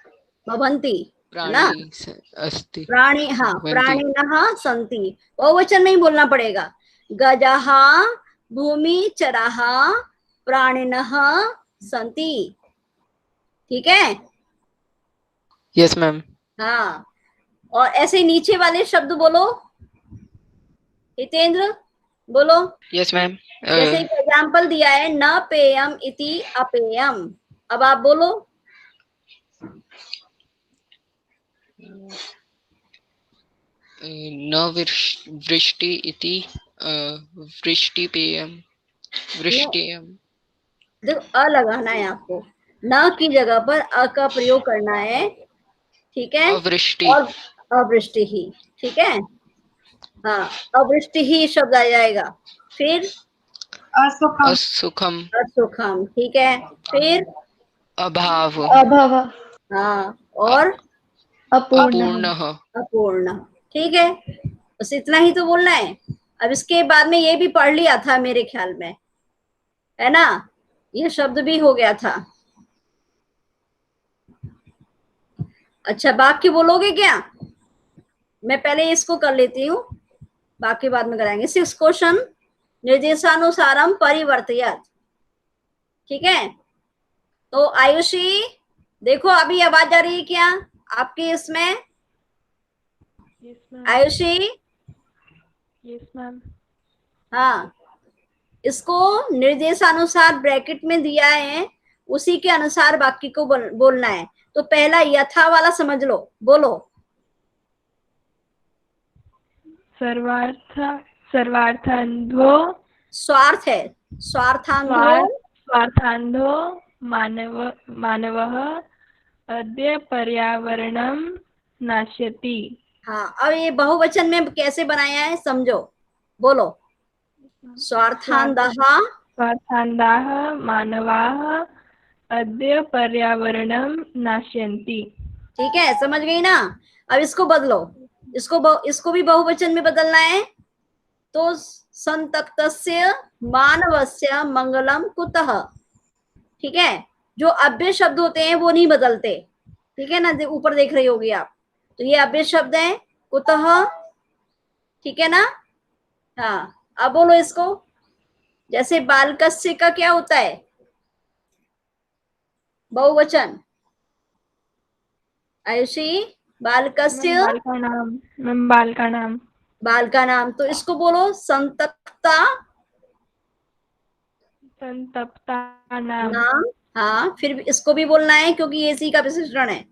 भवन्ति, है ना? प्राणी अस्ति प्राणी, हाँ, भवन्ति। प्राणिनः सन्ति, बहुवचन नहीं बोलना पड़ेगा। गजः भूमिचरः प्राणिनः सन्ति। ठीक है? Yes ma'am. हाँ, और ऐसे नीचे वाले शब्द बोलो। हितेंद्र बोलो। Yes ma'am. जैसे एक एग्जाम्पल दिया है, न पेयम इति अपेयम। अब आप बोलो। न वृष्टि इति वृष्टिपेयम वृष्टियम। देखो, अ लगाना है आपको, न की जगह पर अ का प्रयोग करना है। ठीक है? अवृष्टि। और अवृष्टि ही, ठीक है? हाँ, अवृष्टि ही शब्द आ जाएगा। फिर असुखम। असुखम। असुखम, ठीक है? फिर अभाव। अभाव, हाँ, और अपूर्ण, अपूर्णः। अपूर्ण। ठीक है, बस इतना ही तो बोलना है। अब इसके बाद में ये भी पढ़ लिया था मेरे ख्याल में, है ना? ये शब्द भी हो गया था। अच्छा, वाक्य बोलोगे क्या? मैं पहले इसको कर लेती हूँ, बाकी बाद में कराएंगे। 6 क्वेश्चन निर्देशानुसारम परिवर्तयत। ठीक है? तो आयुषी, देखो अभी आवाज आ रही है क्या आपके इसमें? Yes ma'am. Ayushi, yes ma'am. हाँ, इसको निर्देशानुसार ब्रैकेट में दिया है, उसी के अनुसार वाक्य को बोलना है। तो पहला यथा वाला समझ लो, बोलो। सर्वार्थान्धो स्वार्थ है, स्वार्थांधो। स्वार्थान्धो मानवः अद्य पर्यावरणं नाशयति। हाँ, अब ये बहुवचन में कैसे बनाया है समझो, बोलो। स्वार्थांधः मानवाः अद्य पर्यावरणं नाशयन्ति। ठीक है, समझ गई ना? अब इसको बदलो, इसको भी बहुवचन में बदलना है। तो संतप्तस्य मानवस्य मंगलम कुतः। ठीक है, जो अव्यय शब्द होते हैं वो नहीं बदलते। ठीक है ना? ऊपर देख रही होगी आप, तो ये अव्यय शब्द है, कुतः। ठीक है ना? हाँ, अब बोलो इसको। जैसे बालकस्य का क्या होता है? बहुवचन। आयुषी, बालकस्य, बाल का नाम मैम, बाल का नाम। बाल का नाम, तो इसको बोलो संतप्ता नाम। नाम। हाँ, फिर इसको भी बोलना है क्योंकि ये इसी का विशेषण है।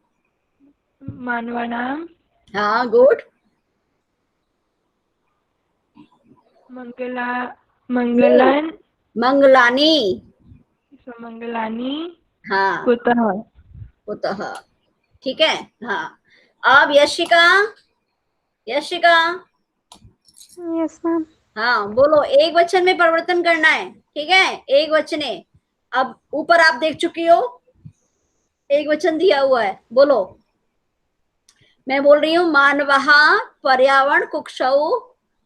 मानव नाम। हाँ, गुड। मंगलानी। हाँ, कुतः। ठीक है। हाँ, अब यशिका, यस मैम, हाँ बोलो। एक वचन में परिवर्तन करना है, ठीक है? एक वचने। अब ऊपर आप देख चुकी हो, एक वचन दिया हुआ है, बोलो। मैं बोल रही हूँ, मानवः पर्यावरण कुक्षौ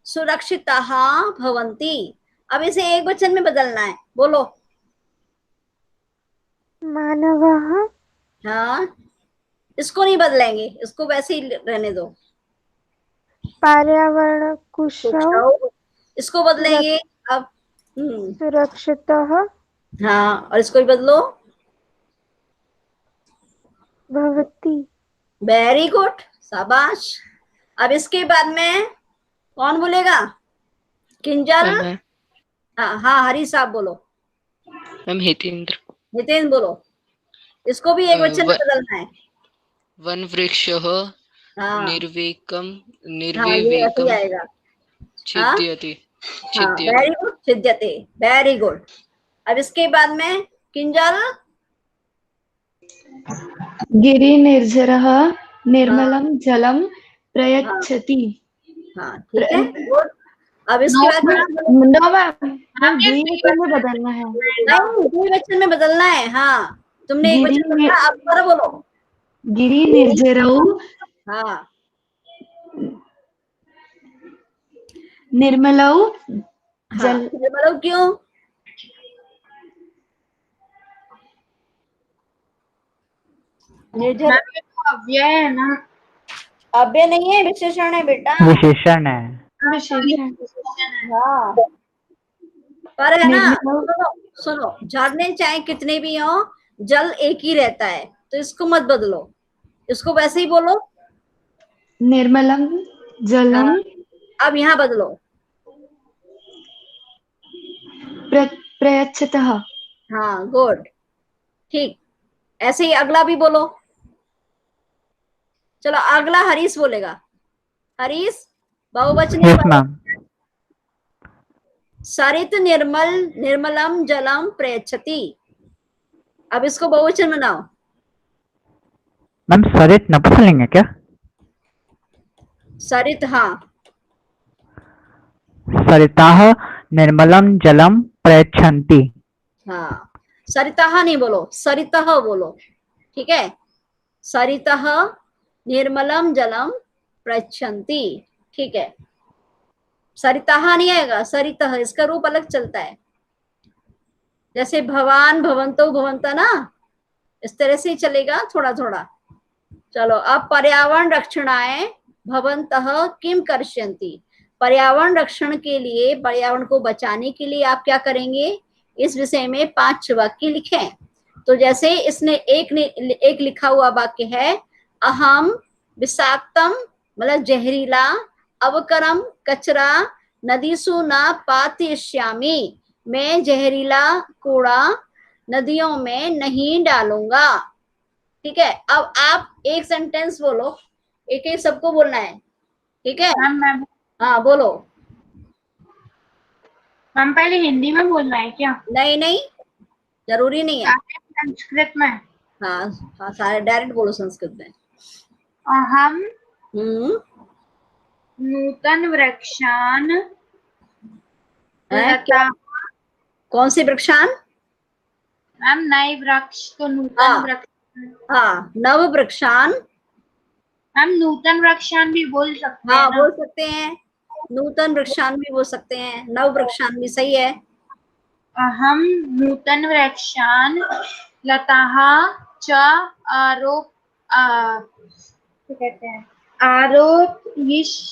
सुरक्षिताः भवन्ति। अब इसे एक वचन में बदलना है, बोलो। मानवः, हाँ, इसको नहीं बदलेंगे, इसको वैसे ही रहने दो। पर्यावरण कुशौ इसको बदलेंगे अब। सुरक्षितः हाँ, और इसको भी बदलो। भवति। वेरी गुड, शाबाश। अब इसके बाद में कौन बोलेगा? किंजल। हाँ हाँ, हरी साहब बोलो। मैम हितेंद्र। नितिन बोलो। इसको भी एक वचन में बदलना है। वन वृक्षः हाँ, निर्वेकम हाँ, ये ऐसे ही आएगा। हाँ, छिद्यति। छिद्यते वेरी गुड, छिद्यते, वेरी गुड। अब इसके बाद में किंजल। गिरिनिर्झरः निर्मलं जलं प्रयच्छति। हाँ ठीक है, गुड। अब इसके बाद क्या बोलो? नो मैम द्विवचन में बदलना है। नहीं, द्विवचन में बदलना है। हाँ, तुमने एक वचन गिरि बदला, अब दोबारा बोलो। गिरिनिर्झरौ हाँ, निर्मलौ हाँ, जल निर्मल क्यों? निर्जर अव्यय है ना। अव्यय नहीं है, विशेषण है बेटा। विशेषण है। विशेषण। हाँ, पर है ना, निर्मलौ सुनो सुनो, झरने चाहे कितने भी हो, जल एक ही रहता है, तो इसको मत बदलो, इसको वैसे ही बोलो। निर्मलं जलं हाँ, अब यहाँ बदलो। प्रयच्छतः। हाँ, गुड, ठीक। ऐसे ही अगला भी बोलो। चलो अगला हरीश बोलेगा। हरीश, बहुवचनीय यस मैम। सरित निर्मल निर्मलम जलम प्रयच्छति। अब इसको बहुवचन बनाओ। मैम सरित नपुंसकलिंग है क्या? सरित, हाँ, सरिताः निर्मलं जलं प्रयच्छन्ति। हाँ, सरितः नहीं बोलो, सरितः बोलो, ठीक है। सरितः निर्मलम जलम प्रयच्छन्ति, ठीक है। सरितः नहीं आएगा, सरितः, इसका रूप अलग चलता है। जैसे भवान भवंतो भवंता ना, इस तरह से ही चलेगा थोड़ा थोड़ा। चलो अब पर्यावरण रक्षणाय भवन्तः किम कर्ष्यन्ति। पर्यावरण रक्षण के लिए, पर्यावरण को बचाने के लिए आप क्या करेंगे, इस विषय में 5 वाक्य लिखें। तो जैसे इसने एक लिखा हुआ वाक्य है, अहम विषाक्तम मतलब जहरीला अवकरम कचरा नदीसु न पातयिष्यामि, मैं जहरीला कूड़ा नदियों में नहीं डालूंगा, ठीक है। अब आप एक सेंटेंस बोलो, एक एक सबको बोलना है, ठीक है। मैम हाँ बोलो। मैम पहले हिंदी में बोलना है क्या? नहीं नहीं, जरूरी नहीं है। संस्कृत में। हाँ हाँ, सारे डायरेक्ट बोलो संस्कृत में। अहम हम्म, नूतन वृक्षान है लता। क्या? कौन से वृक्षान? मैम नए वृक्ष तो नूतन हाँ। वृक्ष। हाँ, नव वृक्षान। मैम नूतन वृक्षान भी बोल सकते हाँ हैं ना? बोल सकते हैं, नूतन वृक्षान भी बोल सकते हैं, नव वृक्षान भी सही है। अहम नूतन वृक्षान लताः च आरोप क्या कहते हैं, आरोपयिष्यामि।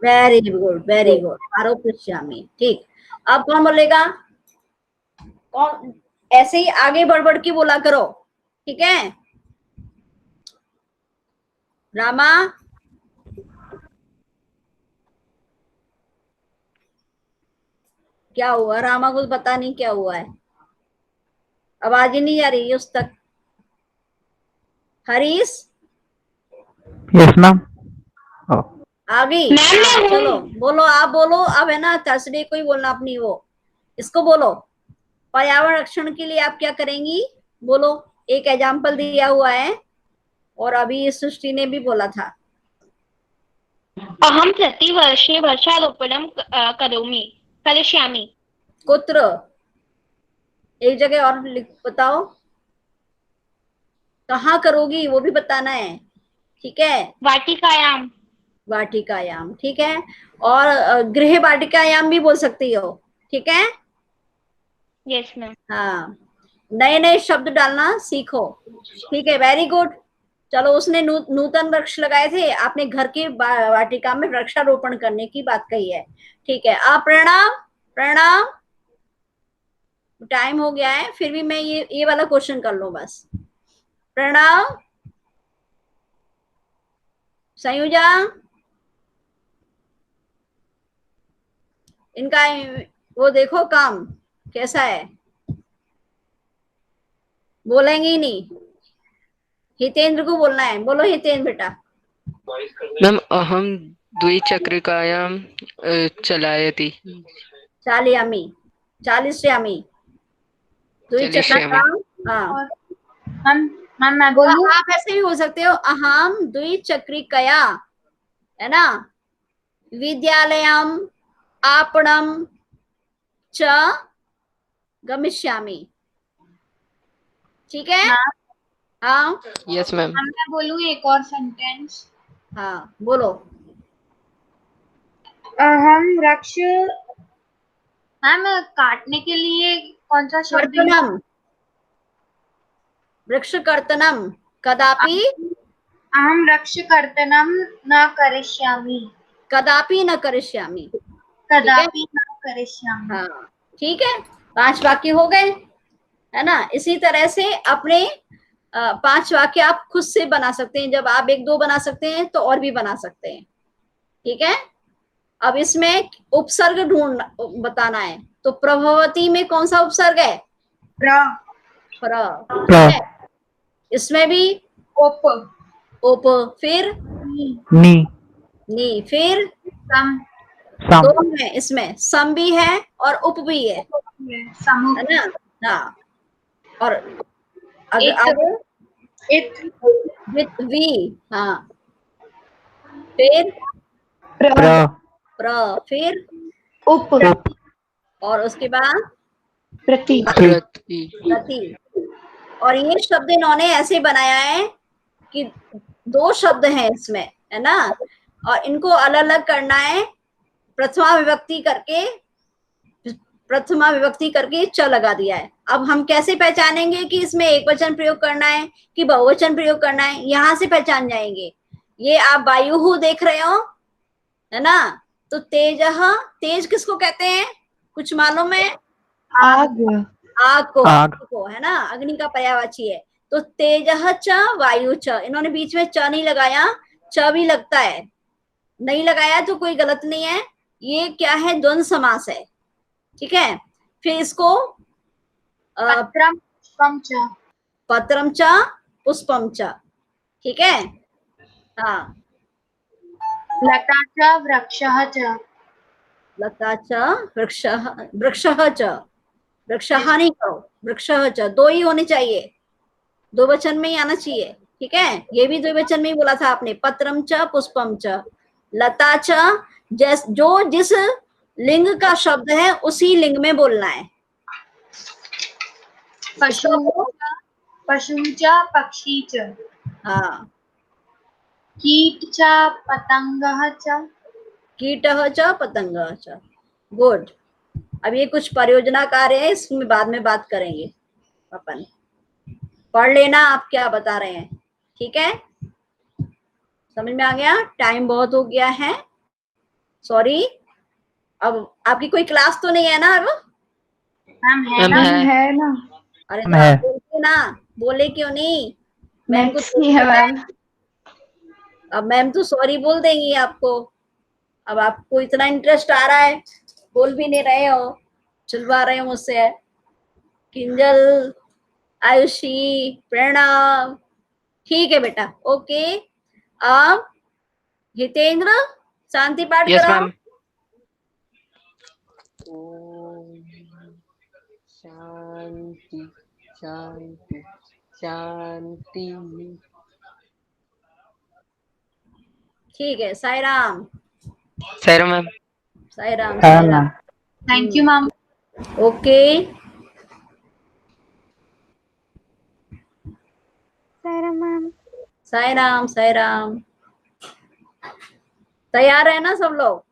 वेरी गुड, वेरी गुड, आरोपयिष्यामि, ठीक। अब कौन बोलेगा? कौन? ऐसे ही आगे बढ़ बढ़ के बोला करो, ठीक है। रामा, क्या हुआ? रामा को पता नहीं क्या हुआ है, आवाज ही नहीं आ रही है उस तक। Harish yes ma'am. आ गई? चलो बोलो, आप बोलो। अब है ना थर्सडे को ही बोलना अपनी वो, इसको बोलो। पर्यावरण रक्षण के लिए आप क्या करेंगी, बोलो। एक एग्जाम्पल दिया हुआ है, और अभी सृष्टि ने भी बोला था। अहम प्रतिवर्षे वृक्षारोपणं करिष्यामि। कुत्र? एक जगह और बताओ, कहाँ करोगी वो भी बताना है, ठीक है। वाटिकायाम। वाटिकायाम, ठीक है। और गृह वाटिकायाम भी बोल सकती हो, ठीक है। Yes ma'am. हाँ, नए नए शब्द डालना सीखो, ठीक है। Very good. चलो, उसने नूतन वृक्ष लगाए थे, आपने घर की वाटिका में वृक्षारोपण करने की बात कही है, ठीक है। आप प्रणाम प्रणाम, टाइम हो गया है, फिर भी मैं ये वाला क्वेश्चन कर लूं बस। प्रणाम संयुजा, इनका वो देखो काम कैसा है, बोलेंगे ही नहीं। हितेंद्र को बोलना है, बोलो हितेंद्र बेटा। मैम अहम द्विचक्रिकायां चलायति। चालयामि, चालिष्यामि, द्विचक्रिकां। हाँ, और मैम मैं बोलूं? आप ऐसे भी बोल सकते हो, अहम द्विचक्रिकया, है ना, विद्यालयम आपणम च गमिष्यामि। ठीक है? हाँ यस मैम। मैं बोलूं एक और सेंटेंस? हाँ बोलो। हम वृक्ष, मैम काटने के लिए कौन सा शब्द यूज? कर्तनम, वृक्ष कर्तनम, कदापि अहम वृक्ष कर्तनम न करिष्यामि। कदापि न करिष्यामि। कदापि न करिष्यामि। हाँ ठीक है, 5 वाक्य हो गए, है ना। इसी तरह से अपने 5 वाक्य आप खुद से बना सकते हैं। जब आप 1-2 बना सकते हैं तो और भी बना सकते हैं। ठीक है, अब इसमें उपसर्ग बताना है। तो प्रभवती में कौन सा उपसर्ग है? प्र। ठीक है, इसमें भी उप। उप, फिर नी, नी, फिर सम। सम, 2 है इसमें, सम भी है और उप भी है समुप। ना। हाँ, और आगे इत। विथ वी। हाँ, फिर प्र, फिर उप, और उसके बाद प्रति, प्रति। और ये शब्द इन्होंने ऐसे बनाया है कि 2 शब्द हैं इसमें, है ना, और इनको अलग अलग करना है। प्रथमा विभक्ति करके च लगा दिया है। अब हम कैसे पहचानेंगे कि इसमें एकवचन प्रयोग करना है कि बहुवचन प्रयोग करना है? यहां से पहचान जाएंगे। ये आप वायु देख रहे हो, है ना, तो तेज किसको कहते हैं? कुछ मालूम है? आग, आग आग। को, है ना, अग्नि का पर्यायवाची है। तो तेजः च वायु च, इन्होंने बीच में च नहीं लगाया, च भी लगता है, नहीं लगाया तो कोई गलत नहीं है। ये क्या है? द्वंद्व समास है। ठीक है, फिर इसको पत्रम पुष्पम च। पत्रम च पुष्पम च। ठीक है, हाँ, लता च वृक्षः च। लता च वृक्षः च, वृक्षः नहीं कहो, वृक्षः च, 2 ही होने चाहिए, 2 वचन में ही आना चाहिए। ठीक है, ये भी 2 वचन में ही बोला था आपने, पत्रम च पुष्पम च। लता च, जिस लिंग का शब्द है उसी लिंग में बोलना है। पशु च पक्षी च। हाँ, कीट च पतंगः च। कीटः च पतंगः च। गुड। अब ये कुछ परियोजना कार्य है, इसमें बाद में बात करेंगे अपन। पढ़ लेना आप क्या बता रहे हैं। ठीक है, समझ में आ गया? टाइम बहुत हो गया है, सॉरी। अब आपकी कोई क्लास तो नहीं है ना अब? मैम है ना? है ना? अरे तो आप बोलते ना, बोले क्यों नहीं? मैम को नेक्स्ट है मैम। अब मैम तो सॉरी बोल देंगी आपको। अब आपको इतना इंटरेस्ट आ रहा है, बोल भी नहीं रहे हो, चिल्वा रहे हो मुझसे। किंजल, आयुषी, प्रणव, ठीक है बेटा, ओके। अब हितेंद्र, शांति पाठ यस कराओ। मैम। शांति शांति शांति। ठीक है, Sai Ram. Sir ma'am. Sai Ram, Sai Ram. Thank you ma'am. Okay, Saira ma'am. Sai Ram, Sai Ram. तैयार है ना सब लोग?